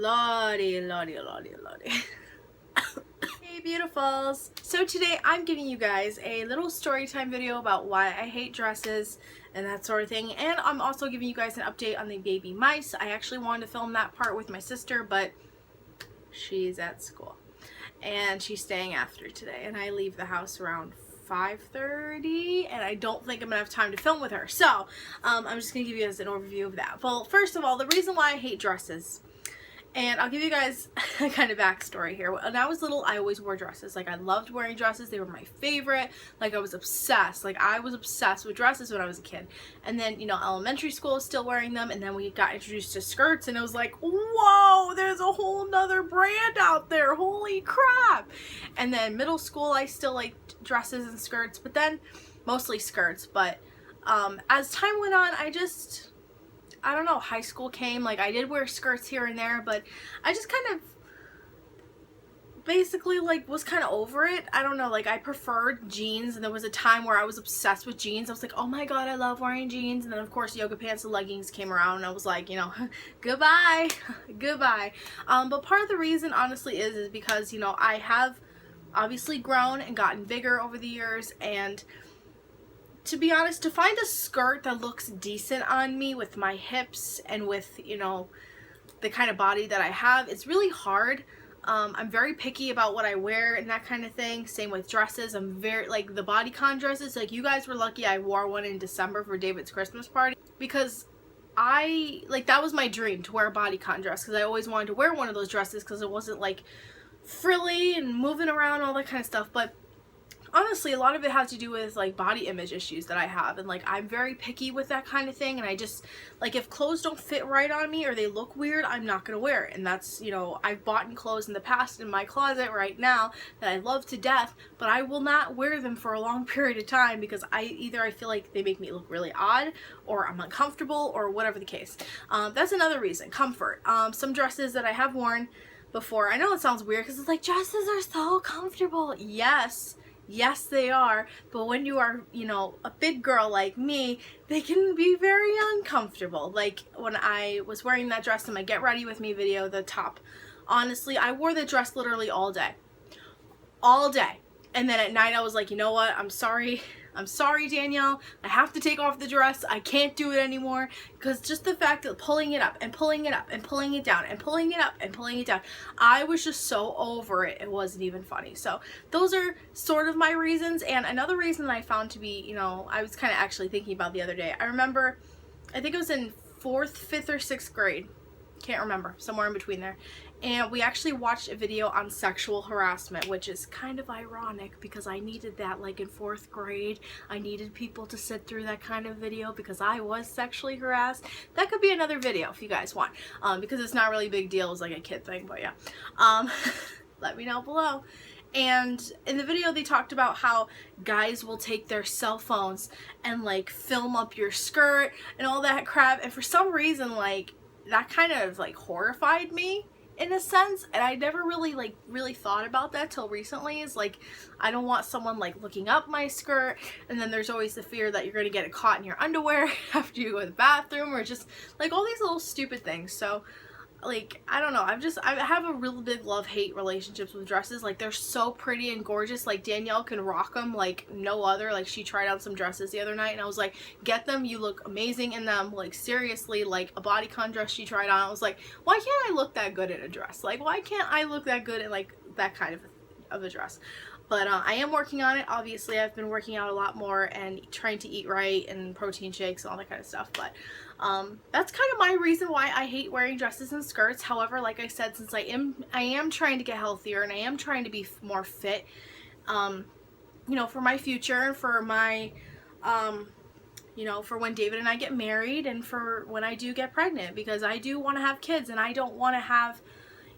Lordy, lordy, lordy, lordy. Hey beautifuls! So today I'm giving you guys a little story time video about why I hate dresses and that sort of thing, and I'm also giving you guys an update on the baby mice. I actually wanted to film that part with my sister, but she's at school and she's staying after today, and I leave the house around 5:30 and I don't think I'm gonna have time to film with her, so I'm just gonna give you guys an overview of that. Well, first of all, the reason why I hate dresses, and I'll give you guys a kind of backstory here. When I was little, I always wore dresses. Like, I loved wearing dresses. They were my favorite. Like, I was obsessed. Like, I was obsessed with dresses when I was a kid. And then, you know, elementary school was still wearing them. And then we got introduced to skirts. And it was like, whoa, there's a whole nother brand out there. Holy crap. And then middle school, I still liked dresses and skirts. But then, mostly skirts. But as time went on, I don't know, high school came, like, I did wear skirts here and there, but I just kind of basically, like, was kind of over it. I don't know, like, I preferred jeans, and there was a time where I was obsessed with jeans. I was like, oh my god, I love wearing jeans. And then, of course, yoga pants and leggings came around, and I was like, you know, goodbye, goodbye. But part of the reason, honestly, is because, you know, I have obviously grown and gotten bigger over the years, and to be honest, to find a skirt that looks decent on me with my hips and with, you know, the kind of body that I have, it's really hard. I'm very picky about what I wear and that kind of thing. Same with dresses. I'm very, like, the bodycon dresses, like, you guys were lucky I wore one in December for David's Christmas party, because that was my dream, to wear a bodycon dress, because I always wanted to wear one of those dresses because it wasn't, like, frilly and moving around, all that kind of stuff. But honestly, a lot of it has to do with, like, body image issues that I have, and, like, I'm very picky with that kind of thing, and I just, like, if clothes don't fit right on me or they look weird, I'm not gonna wear it. And that's, you know, I've bought clothes in the past in my closet right now that I love to death, but I will not wear them for a long period of time because either I feel like they make me look really odd, or I'm uncomfortable, or whatever the case. That's another reason, comfort. Some dresses that I have worn before, I know it sounds weird because it's like, dresses are so comfortable. Yes, they are, but when you are, you know, a big girl like me, they can be very uncomfortable. Like, when I was wearing that dress in my Get Ready With Me video, the top, honestly, I wore the dress literally all day. All day. And then at night I was like, you know what, I'm sorry, Danielle, I have to take off the dress, I can't do it anymore, because just the fact of pulling it up and pulling it up and pulling it down and pulling it up and pulling it down, I was just so over it, it wasn't even funny. So those are sort of my reasons. And another reason that I found to be, you know, I was kind of actually thinking about the other day, I remember, I think it was in 4th, 5th, or 6th grade, can't remember, somewhere in between there, and we actually watched a video on sexual harassment, which is kind of ironic because I needed that, like, in 4th grade. I needed people to sit through that kind of video because I was sexually harassed. That could be another video if you guys want, because it's not really a big deal, it's like a kid thing, but yeah. Let me know below. And in the video they talked about how guys will take their cell phones and, like, film up your skirt and all that crap, and for some reason, like, that kind of, like, horrified me in a sense, and I never really thought about that till recently. Is like, I don't want someone, like, looking up my skirt, and then there's always the fear that you're gonna get it caught in your underwear after you go to the bathroom, or just, like, all these little stupid things. So, like, I don't know, I have a real big love-hate relationships with dresses. Like, they're so pretty and gorgeous. Like, Danielle can rock them like no other. Like, she tried on some dresses the other night and I was like, get them, you look amazing in them. Like, seriously, like, a bodycon dress she tried on, I was like, why can't I look that good in a dress? Like, why can't I look that good in, like, that kind of a dress? But I am working on it. Obviously, I've been working out a lot more and trying to eat right and protein shakes and all that kind of stuff. But that's kind of my reason why I hate wearing dresses and skirts. However, like I said, since I am trying to get healthier and I am trying to be more fit, you know, for my future and for my, you know, for when David and I get married and for when I do get pregnant, because I do want to have kids and I don't want to have,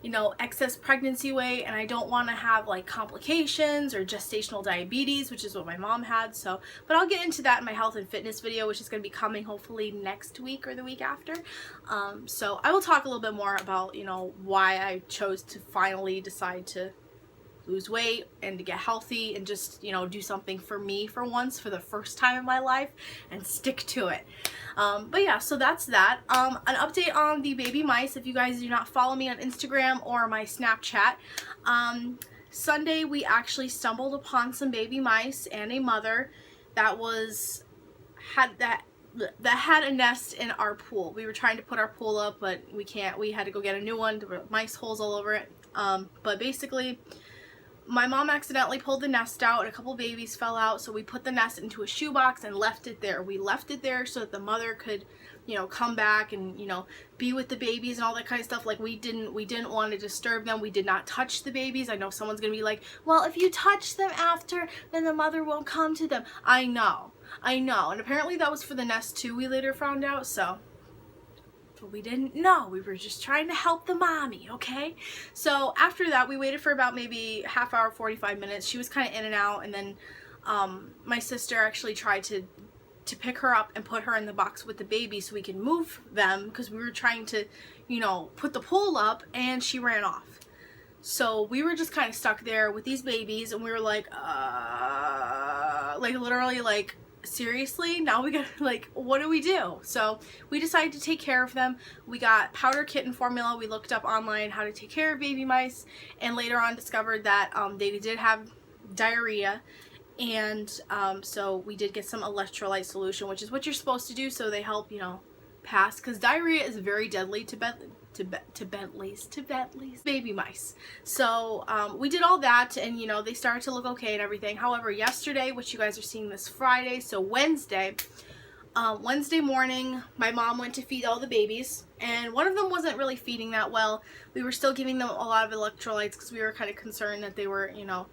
you know, excess pregnancy weight, and I don't want to have, like, complications or gestational diabetes, which is what my mom had. So, but I'll get into that in my health and fitness video, which is going to be coming hopefully next week or the week after. So I will talk a little bit more about, you know, why I chose to finally decide to lose weight and to get healthy and just, you know, do something for me for once, for the first time in my life, and stick to it. But yeah, so that's that. An update on the baby mice, if you guys do not follow me on Instagram or my Snapchat. Sunday we actually stumbled upon some baby mice and a mother that had a nest in our pool. We were trying to put our pool up, but we can't. We had to go get a new one. There were mice holes all over it. But basically, my mom accidentally pulled the nest out and a couple babies fell out, so we put the nest into a shoebox and left it there. We left it there so that the mother could, you know, come back and, you know, be with the babies and all that kind of stuff. Like, we didn't want to disturb them. We did not touch the babies. I know someone's gonna be like, well, if you touch them after, then the mother won't come to them. I know, and apparently that was for the nest too, we later found out, so. But we didn't know. We were just trying to help the mommy, okay? So after that, we waited for about maybe half hour, 45 minutes. She was kind of in and out, and then my sister actually tried to pick her up and put her in the box with the baby so we could move them, because we were trying to, you know, put the pole up, and she ran off. So we were just kind of stuck there with these babies, and we were like literally like, seriously, now we got, like, what do we do? So we decided to take care of them. We got powder kitten formula. We looked up online how to take care of baby mice, and later on discovered that they did have diarrhea, and so we did get some electrolyte solution, which is what you're supposed to do, so they help, you know, pass, because diarrhea is very deadly to baby mice. So we did all that, and, you know, they started to look okay and everything. However, yesterday, which you guys are seeing this Friday, so Wednesday morning, my mom went to feed all the babies, and one of them wasn't really feeding that well. We were still giving them a lot of electrolytes because we were kind of concerned that they were, you know,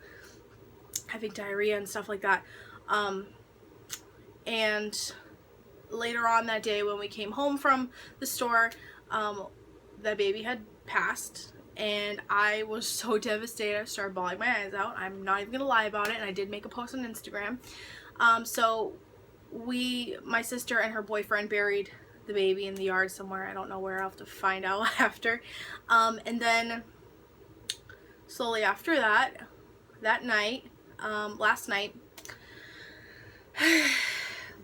having diarrhea and stuff like that. And later on that day, when we came home from the store, the baby had passed, and I was so devastated. I started bawling my eyes out. I'm not even gonna lie about it, and I did make a post on Instagram. So my sister and her boyfriend buried the baby in the yard somewhere. I don't know where. I'll have to find out after. And then slowly after that night, last night,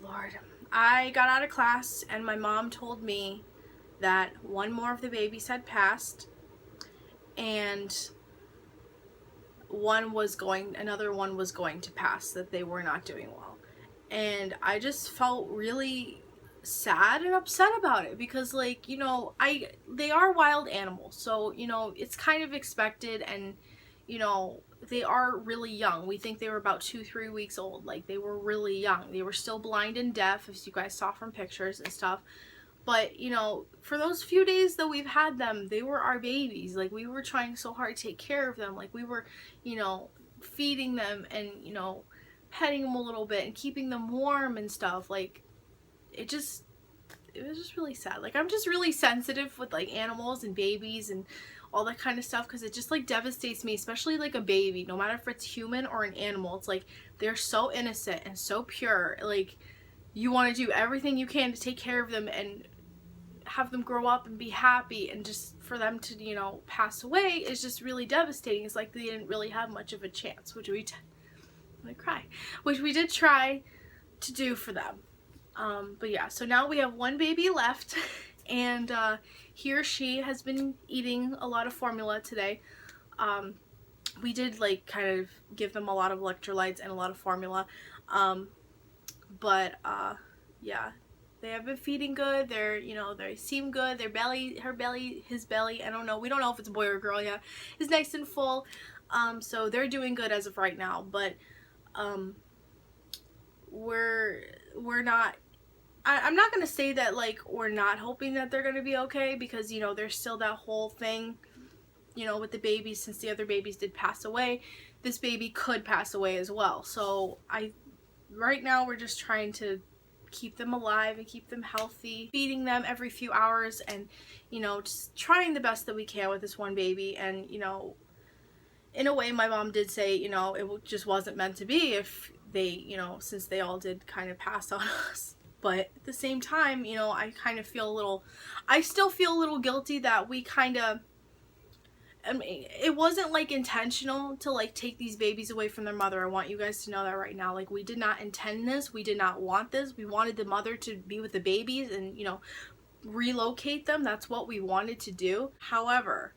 Lord, I got out of class, and my mom told me that one more of the babies had passed, and another one was going to pass, that they were not doing well. And I just felt really sad and upset about it, because, like, you know, they are wild animals, so, you know, it's kind of expected, and, you know, they are really young. We think they were about 2-3 weeks old. Like, they were really young. They were still blind and deaf, as you guys saw from pictures and stuff. But, you know, for those few days that we've had them, they were our babies. Like, we were trying so hard to take care of them. Like, we were, you know, feeding them and, you know, petting them a little bit and keeping them warm and stuff. Like, it was just really sad. Like, I'm just really sensitive with, like, animals and babies and all that kind of stuff, because it just, like, devastates me, especially, like, a baby. No matter if it's human or an animal, it's like, they're so innocent and so pure. Like, you want to do everything you can to take care of them and have them grow up and be happy, and just for them to, you know, pass away is just really devastating. It's like they didn't really have much of a chance, which we did try to do for them. But yeah, so now we have one baby left, and he or she has been eating a lot of formula today. We did, like, kind of give them a lot of electrolytes and a lot of formula, but yeah, they have been feeding good. They're, you know, they seem good. Their belly, his belly, I don't know, we don't know if it's a boy or a girl yet, is nice and full. So they're doing good as of right now, but we're not, I'm not gonna say that, like, we're not hoping that they're gonna be okay, because, you know, there's still that whole thing, you know, with the babies. Since the other babies did pass away, this baby could pass away as well. So right now we're just trying to keep them alive and keep them healthy, feeding them every few hours, and, you know, just trying the best that we can with this one baby. And, you know, in a way, my mom did say, you know, it just wasn't meant to be, if they, you know, since they all did kind of pass on us. But at the same time, you know, I still feel a little guilty that we kind of, I mean, it wasn't like intentional to like take these babies away from their mother. I want you guys to know that right now. Like, we did not intend this. We did not want this. We wanted the mother to be with the babies and, you know, relocate them. That's what we wanted to do. However,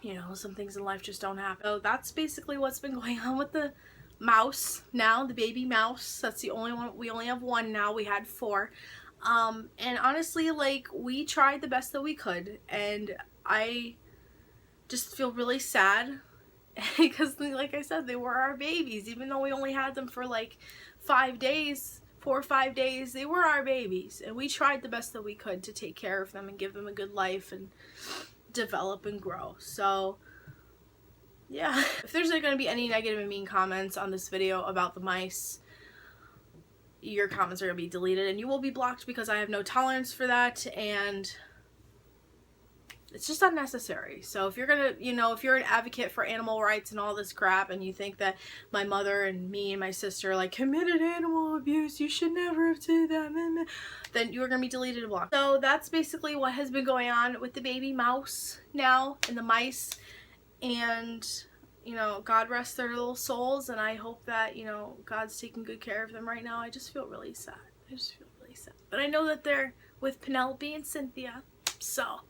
you know, some things in life just don't happen. So that's basically what's been going on with the mouse now, the baby mouse. That's the only one. We only have one now. We had 4. And honestly, like, we tried the best that we could, and I just feel really sad because, like I said, they were our babies. Even though we only had them for like 5 days, 4 or 5 days, they were our babies, and we tried the best that we could to take care of them and give them a good life and develop and grow. So yeah, if there's going to be any negative and mean comments on this video about the mice, your comments are going to be deleted and you will be blocked, because I have no tolerance for that, and it's just unnecessary. So if you're gonna, you know, if you're an advocate for animal rights and all this crap, and you think that my mother and me and my sister like committed animal abuse, you should never have said that, then you're gonna be deleted and blocked. So that's basically what has been going on with the baby mouse now and the mice, and you know, God rest their little souls, and I hope that, you know, God's taking good care of them right now. I just feel really sad. I just feel really sad. But I know that they're with Penelope and Cynthia, so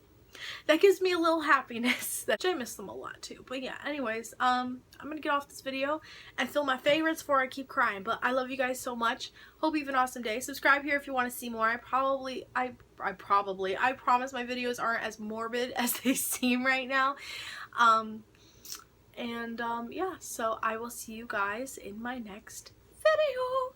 that gives me a little happiness. That I miss them a lot too. But yeah, anyways, I'm gonna get off this video and film my favorites before I keep crying. But I love you guys so much. Hope you have an awesome day. Subscribe here if you want to see more. I promise my videos aren't as morbid as they seem right now. Yeah, so I will see you guys in my next video.